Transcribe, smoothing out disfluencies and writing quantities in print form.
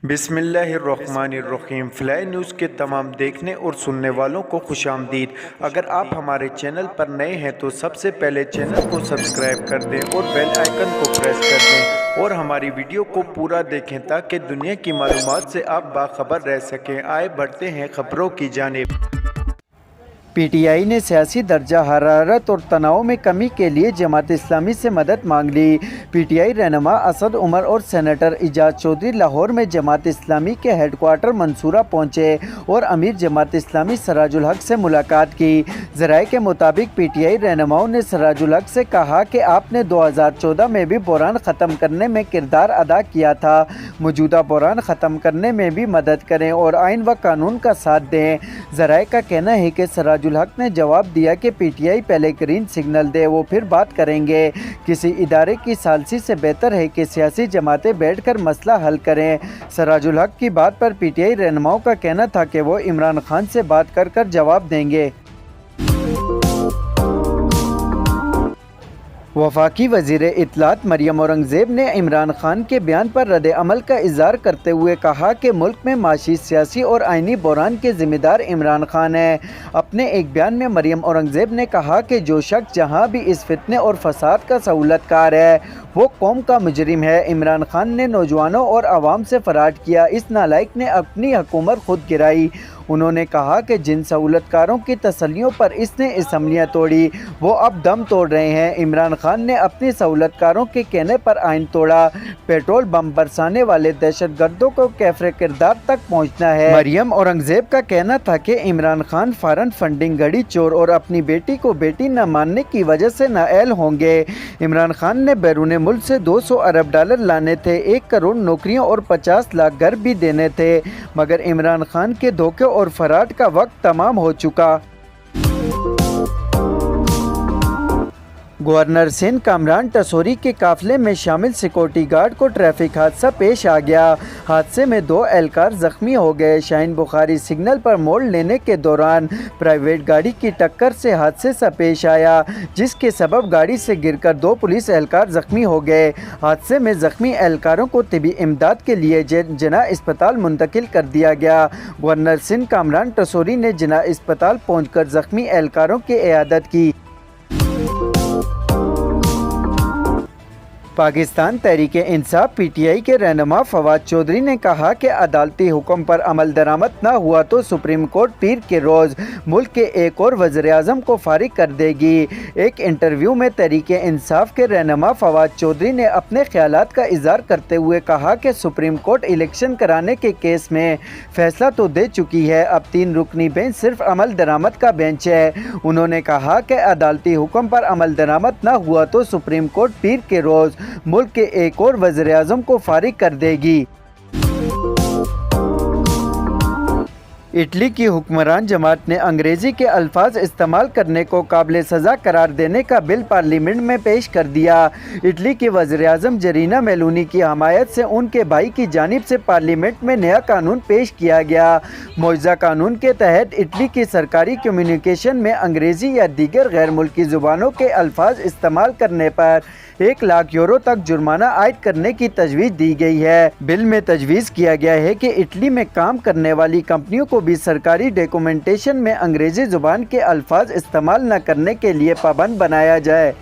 بسم اللہ الرحمن الرحیم۔ فلائی نیوز کے تمام دیکھنے اور سننے والوں کو خوش آمدید۔ اگر آپ ہمارے چینل پر نئے ہیں تو سب سے پہلے چینل کو سبسکرائب کر دیں اور بیل آئیکن کو پریس کر دیں اور ہماری ویڈیو کو پورا دیکھیں تاکہ دنیا کی معلومات سے آپ باخبر رہ سکیں۔ آئے بڑھتے ہیں خبروں کی جانب۔ پی ٹی آئی نے سیاسی درجہ حرارت اور تناؤ میں کمی کے لیے جماعت اسلامی سے مدد مانگ لی۔ پی ٹی آئی رہنما اسد عمر اور سینیٹر اعجاز چودھری لاہور میں جماعت اسلامی کے ہیڈ کوارٹر منصورہ پہنچے اور امیر جماعت اسلامی سراج الحق سے ملاقات کی۔ ذرائع کے مطابق پی ٹی آئی رہنماؤں نے سراج الحق سے کہا کہ آپ نے 2014 میں بھی بحران ختم کرنے میں کردار ادا کیا تھا، موجودہ بحران ختم کرنے میں بھی مدد کریں اور آئین و قانون کا ساتھ دیں۔ ذرائع کا کہنا ہے کہ سراج الحق نے جواب دیا کہ پی ٹی آئی پہلے گرین سگنل دے، وہ پھر بات کریں گے۔ کسی ادارے کی ثالثی سے بہتر ہے کہ سیاسی جماعتیں بیٹھ کر مسئلہ حل کریں۔ سراج الحق کی بات پر پی ٹی آئی رہنماؤں کا کہنا تھا کہ وہ عمران خان سے بات کر جواب دیں گے۔ وفاقی وزیر اطلاعات مریم اورنگزیب نے عمران خان کے بیان پر رد عمل کا اظہار کرتے ہوئے کہا کہ ملک میں معاشی، سیاسی اور آئینی بحران کے ذمہ دار عمران خان ہیں۔ اپنے ایک بیان میں مریم اورنگزیب نے کہا کہ جو شخص جہاں بھی اس فتنے اور فساد کا سہولت کار ہے وہ قوم کا مجرم ہے۔ عمران خان نے نوجوانوں اور عوام سے فراڈ کیا، اس نالائق نے اپنی حکومت خود گرائی۔ انہوں نے کہا کہ جن سہولت کاروں کی تسلیوں پر اس نے اسمبلیاں توڑی وہ اب دم توڑ رہے ہیں۔ عمران خان نے اپنی سہولت کاروں کے کہنے پر آئین توڑا، پیٹرول بم برسانے والے دہشت گردوں کو کیفر کردار تک پہنچنا ہے۔ مریم اورنگزیب کا کہنا تھا کہ عمران خان فارن فنڈنگ، گھڑی چور اور اپنی بیٹی کو بیٹی نہ ماننے کی وجہ سے نااہل ہوں گے۔ عمران خان نے بیرون ملک سے 200 ارب ڈالر لانے تھے، 1 کروڑ نوکریاں اور 50 لاکھ گھر بھی دینے تھے، مگر عمران خان کے دھوکے اور فراڈ کا وقت تمام ہو چکا۔ گورنر سندھ کامران ٹسوری کے قافلے میں شامل سیکورٹی گارڈ کو ٹریفک حادثہ پیش آ گیا۔ حادثے میں 2 اہلکار زخمی ہو گئے۔ شاہین بخاری سگنل پر موڑ لینے کے دوران پرائیویٹ گاڑی کی ٹکر سے حادثے سے پیش آیا، جس کے سبب گاڑی سے گر کر 2 پولیس اہلکار زخمی ہو گئے۔ حادثے میں زخمی اہلکاروں کو طبی امداد کے لیے جناح اسپتال منتقل کر دیا گیا۔ گورنر سندھ کامران ٹسوری نے جناح اسپتال پہنچ کر زخمی اہلکاروں کی عیادت کی۔ Pakistan Tehreek Insaf P T I کے رہنما فواد چودھری نے کہا کہ عدالتی حکم پر عمل درآمد نہ ہوا تو سپریم کورٹ پیر کے روز ملک کے ایک اور وزیر اعظم کو فارغ کر دے گی۔ ایک انٹرویو میں تحریک انصاف کے رہنما فواد چودھری نے اپنے خیالات کا اظہار کرتے ہوئے کہا کہ سپریم کورٹ الیکشن کرانے کے کیس میں فیصلہ تو دے چکی ہے، اب 3 رکنی بینچ صرف عمل درآمد کا بینچ ہے۔ انہوں نے کہا کہ عدالتی حکم پر عمل درآمد نہ ہوا تو سپریم کورٹ پیر کے روز ملک کے ایک اور وزیر اعظم کو فارغ کر دے گی۔ اٹلی کی حکمران جماعت نے انگریزی کے الفاظ استعمال کرنے کو قابل سزا قرار دینے کا بل پارلیمنٹ میں پیش کر دیا۔ اٹلی کی وزیر اعظم جورینا میلونی کی حمایت سے ان کے بھائی کی جانب سے پارلیمنٹ میں نیا قانون پیش کیا گیا۔ مجوزہ قانون کے تحت اٹلی کی سرکاری کمیونیکیشن میں انگریزی یا دیگر غیر ملکی زبانوں کے الفاظ استعمال کرنے پر 1 لاکھ یورو تک جرمانہ عائد کرنے کی تجویز دی گئی ہے۔ بل میں تجویز کیا گیا ہے کہ اٹلی میں کام کرنے والی کمپنیوں کو بھی سرکاری ڈاکیومنٹیشن میں انگریزی زبان کے الفاظ استعمال نہ کرنے کے لیے پابند بنایا جائے۔